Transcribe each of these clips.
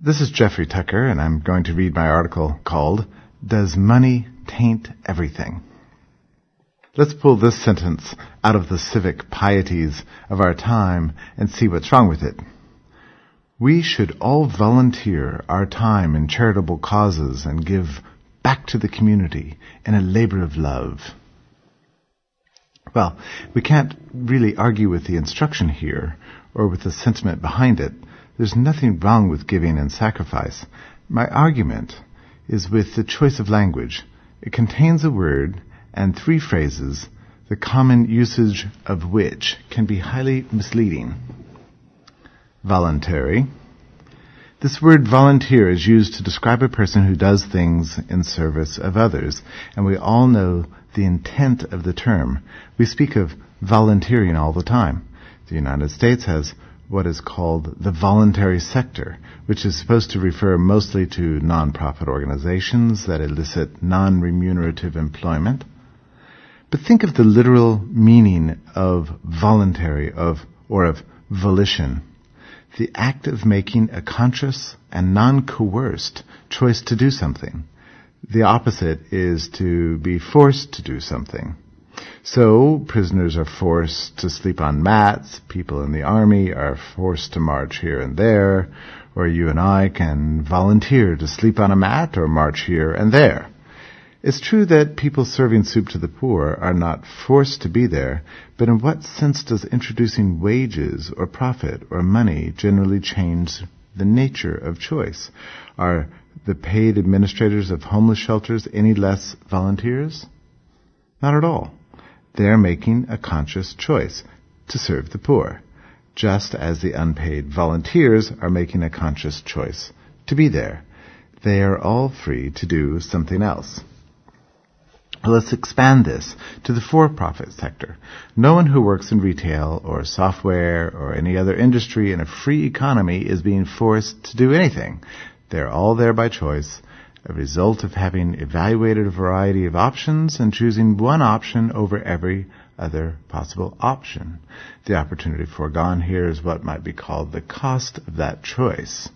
This is Jeffrey Tucker, and I'm going to read my article called, Does Money Taint Everything? Let's pull this sentence out of the civic pieties of our time and see what's wrong with it. We should all volunteer our time in charitable causes and give back to the community in a labor of love. Well, we can't really argue with the instruction here or with the sentiment behind it. There's nothing wrong with giving and sacrifice. My argument is with the choice of language. It contains a word and three phrases, the common usage of which can be highly misleading. Voluntary. This word volunteer is used to describe a person who does things in service of others, and we all know the intent of the term. We speak of volunteering all the time. The United States has what is called the voluntary sector, which is supposed to refer mostly to nonprofit organizations that elicit non-remunerative employment. But think of the literal meaning of voluntary, of volition. The act of making a conscious and non-coerced choice to do something. The opposite is to be forced to do something. So, prisoners are forced to sleep on mats, people in the army are forced to march here and there, or you and I can volunteer to sleep on a mat or march here and there. It's true that people serving soup to the poor are not forced to be there, but in what sense does introducing wages or profit or money generally change the nature of choice? Are the paid administrators of homeless shelters any less volunteers? Not at all. They are making a conscious choice to serve the poor, just as the unpaid volunteers are making a conscious choice to be there. They are all free to do something else. Let's expand this to the for-profit sector. No one who works in retail or software or any other industry in a free economy is being forced to do anything. They're all there by choice, a result of having evaluated a variety of options and choosing one option over every other possible option. The opportunity foregone here is what might be called the cost of that choice.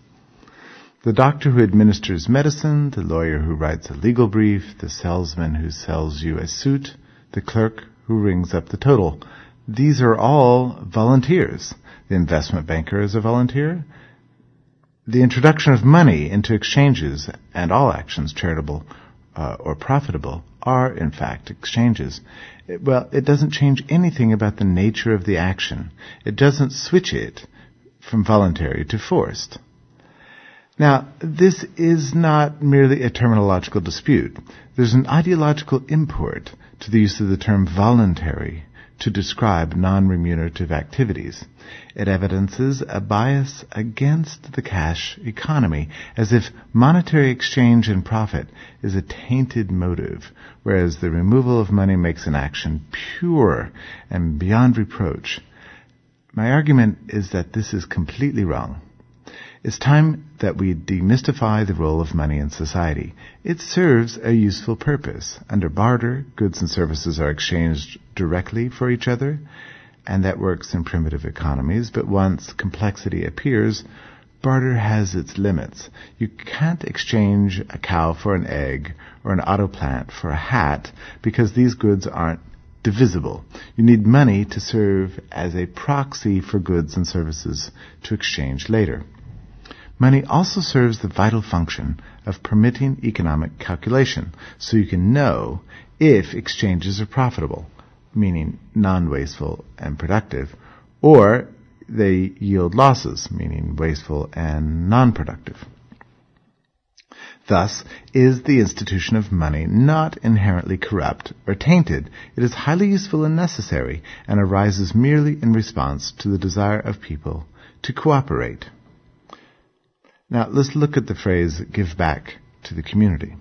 The doctor who administers medicine, the lawyer who writes a legal brief, the salesman who sells you a suit, the clerk who rings up the total. These are all volunteers. The investment banker is a volunteer. The introduction of money into exchanges and all actions charitable or profitable are, in fact, exchanges. It doesn't change anything about the nature of the action. It doesn't switch it from voluntary to forced. Now, this is not merely a terminological dispute. There's an ideological import to the use of the term voluntary to describe non-remunerative activities. It evidences a bias against the cash economy, as if monetary exchange and profit is a tainted motive, whereas the removal of money makes an action pure and beyond reproach. My argument is that this is completely wrong. It's time that we demystify the role of money in society. It serves a useful purpose. Under barter, goods and services are exchanged directly for each other, and that works in primitive economies, but once complexity appears, barter has its limits. You can't exchange a cow for an egg or an auto plant for a hat because these goods aren't divisible. You need money to serve as a proxy for goods and services to exchange later. Money also serves the vital function of permitting economic calculation, so you can know if exchanges are profitable, meaning non-wasteful and productive, or they yield losses, meaning wasteful and non-productive. Thus, is the institution of money not inherently corrupt or tainted? It is highly useful and necessary, and arises merely in response to the desire of people to cooperate. Now, let's look at the phrase, give back to the community.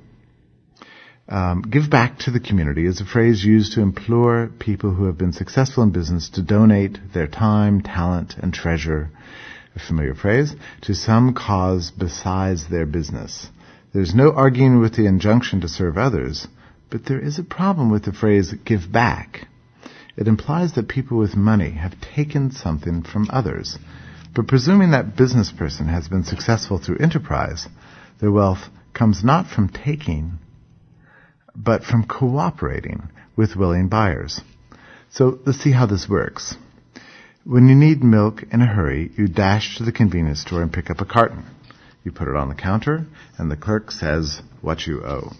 Give back to the community is a phrase used to implore people who have been successful in business to donate their time, talent, and treasure, a familiar phrase, to some cause besides their business. There's no arguing with the injunction to serve others, but there is a problem with the phrase, give back. It implies that people with money have taken something from others. But presuming that business person has been successful through enterprise, their wealth comes not from taking, but from cooperating with willing buyers. So let's see how this works. When you need milk in a hurry, you dash to the convenience store and pick up a carton. You put it on the counter, and the clerk says what you owe.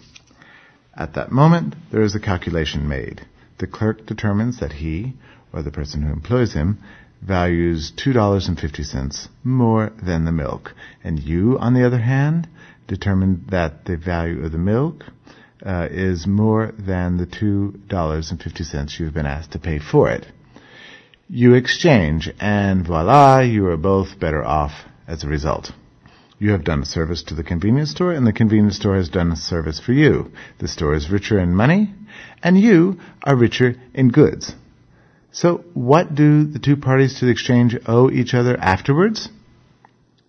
At that moment, there is a calculation made. The clerk determines that he, or the person who employs him, values $2.50 more than the milk. And you, on the other hand, determine that the value of the milk is more than the $2.50 you've been asked to pay for it. You exchange, and voila, you are both better off as a result. You have done a service to the convenience store, and the convenience store has done a service for you. The store is richer in money, and you are richer in goods. So what do the two parties to the exchange owe each other afterwards?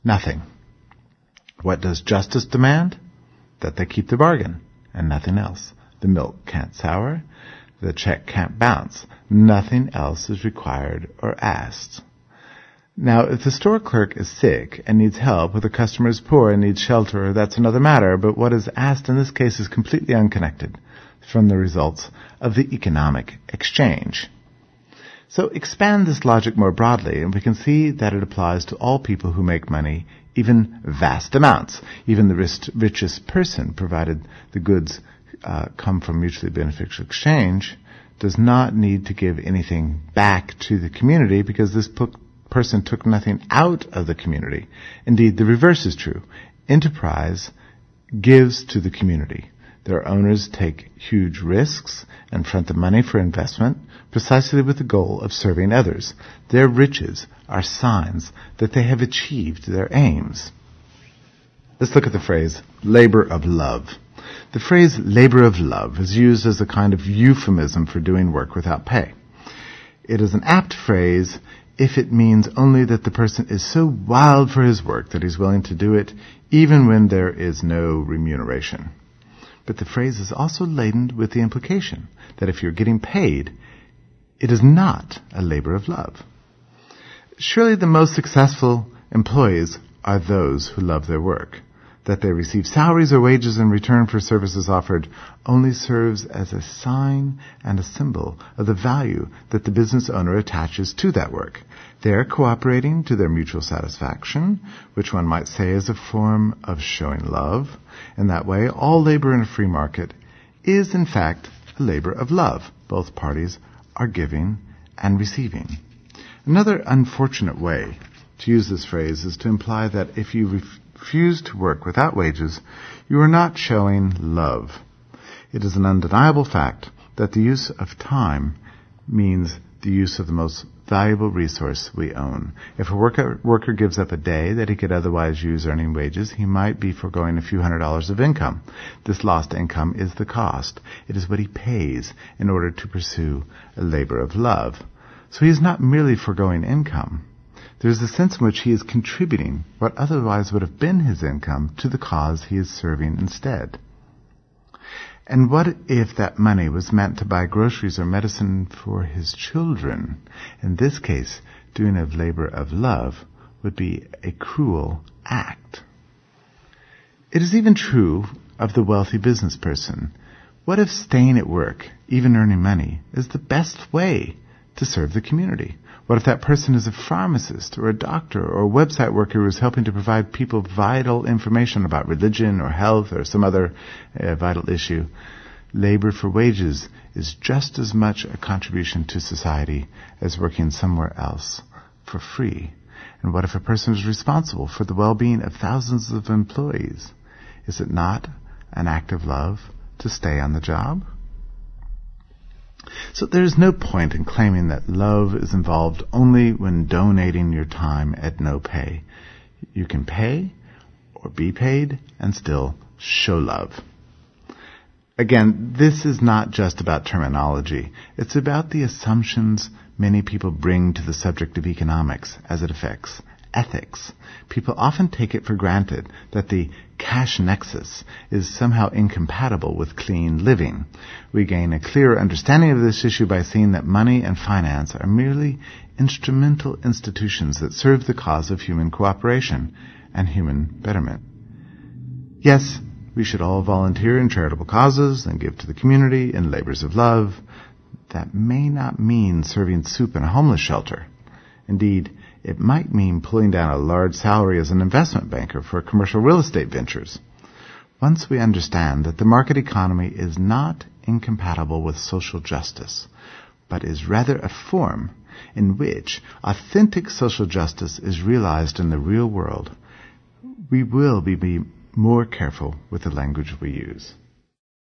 Nothing. What does justice demand? That they keep the bargain, and nothing else. The milk can't sour. The check can't bounce. Nothing else is required or asked. Now, if the store clerk is sick and needs help, or the customer is poor and needs shelter, that's another matter, but what is asked in this case is completely unconnected from the results of the economic exchange. So expand this logic more broadly, and we can see that it applies to all people who make money, even vast amounts. Even the richest person, provided the goods come from mutually beneficial exchange, does not need to give anything back to the community because this person took nothing out of the community. Indeed, the reverse is true. Enterprise gives to the community. Their owners take huge risks and front the money for investment precisely with the goal of serving others. Their riches are signs that they have achieved their aims. Let's look at the phrase, labor of love. The phrase labor of love is used as a kind of euphemism for doing work without pay. It is an apt phrase if it means only that the person is so wild for his work that he's willing to do it even when there is no remuneration. But the phrase is also laden with the implication that if you're getting paid, it is not a labor of love. Surely the most successful employees are those who love their work. That they receive salaries or wages in return for services offered only serves as a sign and a symbol of the value that the business owner attaches to that work. They are cooperating to their mutual satisfaction, which one might say is a form of showing love. In that way, all labor in a free market is, in fact, a labor of love. Both parties are giving and receiving. Another unfortunate way to use this phrase is to imply that if you refuse to work without wages, you are not showing love. It is an undeniable fact that the use of time means the use of the most valuable resource we own. If a worker gives up a day that he could otherwise use earning wages, he might be foregoing a few $100s of income. This lost income is the cost. It is what he pays in order to pursue a labor of love. So he is not merely foregoing income. There is a sense in which he is contributing what otherwise would have been his income to the cause he is serving instead. And what if that money was meant to buy groceries or medicine for his children? In this case, doing a labor of love would be a cruel act. It is even true of the wealthy business person. What if staying at work, even earning money, is the best way to serve the community? What if that person is a pharmacist or a doctor or a website worker who is helping to provide people vital information about religion or health or some other vital issue? Labor for wages is just as much a contribution to society as working somewhere else for free. And what if a person is responsible for the well-being of thousands of employees? Is it not an act of love to stay on the job? So there is no point in claiming that love is involved only when donating your time at no pay. You can pay or be paid and still show love. Again, this is not just about terminology. It's about the assumptions many people bring to the subject of economics as it affects ethics, people often take it for granted that the cash nexus is somehow incompatible with clean living. We gain a clearer understanding of this issue by seeing that money and finance are merely instrumental institutions that serve the cause of human cooperation and human betterment. Yes, we should all volunteer in charitable causes and give to the community in labors of love. That may not mean serving soup in a homeless shelter. Indeed, it might mean pulling down a large salary as an investment banker for commercial real estate ventures. Once we understand that the market economy is not incompatible with social justice, but is rather a form in which authentic social justice is realized in the real world, we will be more careful with the language we use.